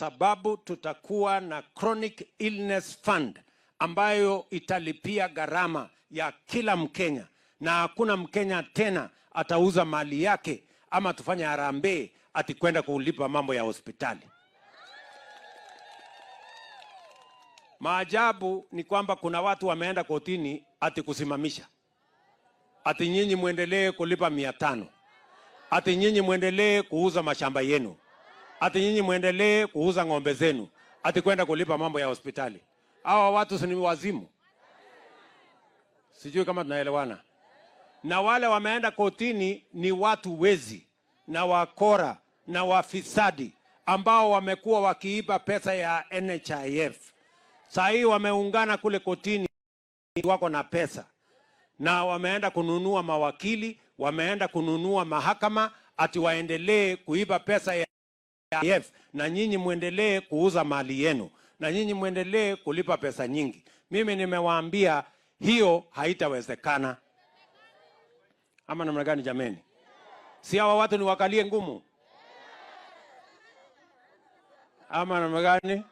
sababu tutakuwa na chronic illness fund ambayo italipia gharama ya kila Mkenya, na hakuna Mkenya tena atauza mali yake ama tufanye harambee ati kwenda kulipa mambo ya hospitali. Maajabu ni kwamba kuna watu wameenda kotini ati kusimamisha, ati nyinyi muendelee kulipa 500, ati nyinyi muendelee kuuza mashamba yenu, ati nyinyi muendelee kuuza ng'ombe zenu, ati kwenda kulipa mambo ya hospitali. Hawa watu si wazimu? Sijui kama tunaelewana. Na wale wameenda kotini ni watu wezi na wakora na wafisadi ambao wamekuwa wakiiba pesa ya NHIF. Sasa hii wameungana kule kotini, wako na pesa na wameenda kununua mawakili, wameenda kununua mahakama ati waendelee kuiba pesa ya NHIF, na nyinyi muendelee kuuza mali yenu, na nyinyi muendelee kulipa pesa nyingi. Mimi nimewaambia hiyo haitawezekana. Ama namna gani jameni? Si hawa watu ni wakalie ngumu? Ama namna gani?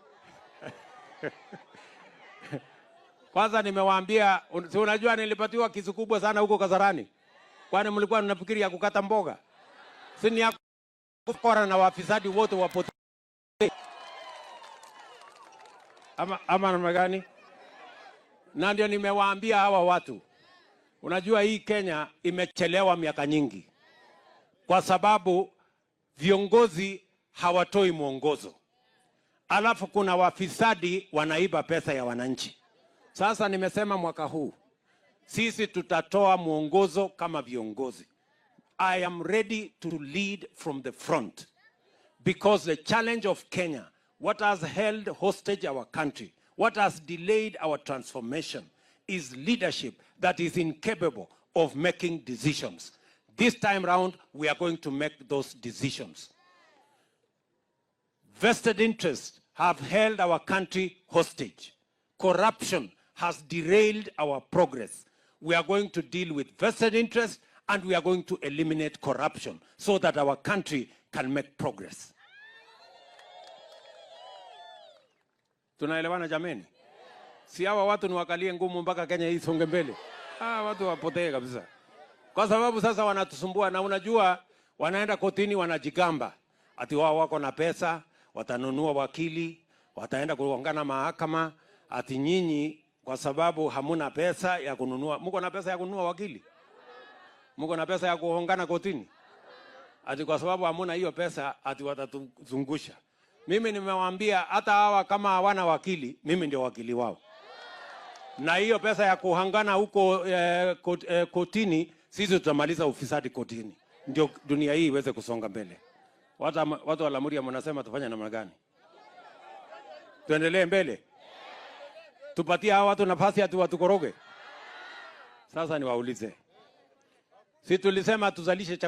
Kwanza nimewaambia, si unajua nilipatiwa kisu kubwa sana huko Kasarani. Kwani mlikuwa mnafikiri ya kukata mboga? Si ni ya kukora na wafisadi wote wapote. Ama namna gani? Na ndio nimewaambia hawa watu, unajua hii Kenya imechelewa miaka nyingi kwa sababu viongozi hawatoi mwongozo. Alafu kuna wafisadi wanaiba pesa ya wananchi. Sasa nimesema mwaka huu sisi tutatoa mwongozo kama viongozi. I am ready to lead from the front because the challenge of Kenya, what has held hostage our country, what has delayed our transformation, is leadership that is incapable of making decisions. This time round, we are going to make those decisions. Vested interests have held our country hostage. Corruption has derailed our progress. We are going to deal with vested interests and we are going to eliminate corruption so that our country can make progress. Tunaelewana jameni? Si hawa watu ni wakalie ngumu mpaka Kenya hii songe mbele? Watu wapotee kabisa. Kwa sababu sasa wanatusumbua, na unajua wanaenda kotini wanajigamba ati wao wako na pesa, watanunua wakili, wataenda kuongana mahakama, ati nyinyi kwa sababu hamuna pesa ya kununua. Mko na pesa ya kununua wakili? Mko na pesa ya kuongana kotini? Ati kwa sababu hamuna hiyo pesa ati watatuzungusha. Mimi nimewaambia hata hawa kama hawana wakili, mimi ndio wakili wao. Na hiyo pesa ya kuhangana huko kotini, sisi tutamaliza ufisadi kotini. Ndio dunia hii iweze kusonga mbele. Watu wa Lamuria mnasema tufanye namna gani? Tuendelee mbele? Tupatie hawa watu nafasi ati watukoroge? Sasa niwaulize. Si tulisema tuzalishe chakula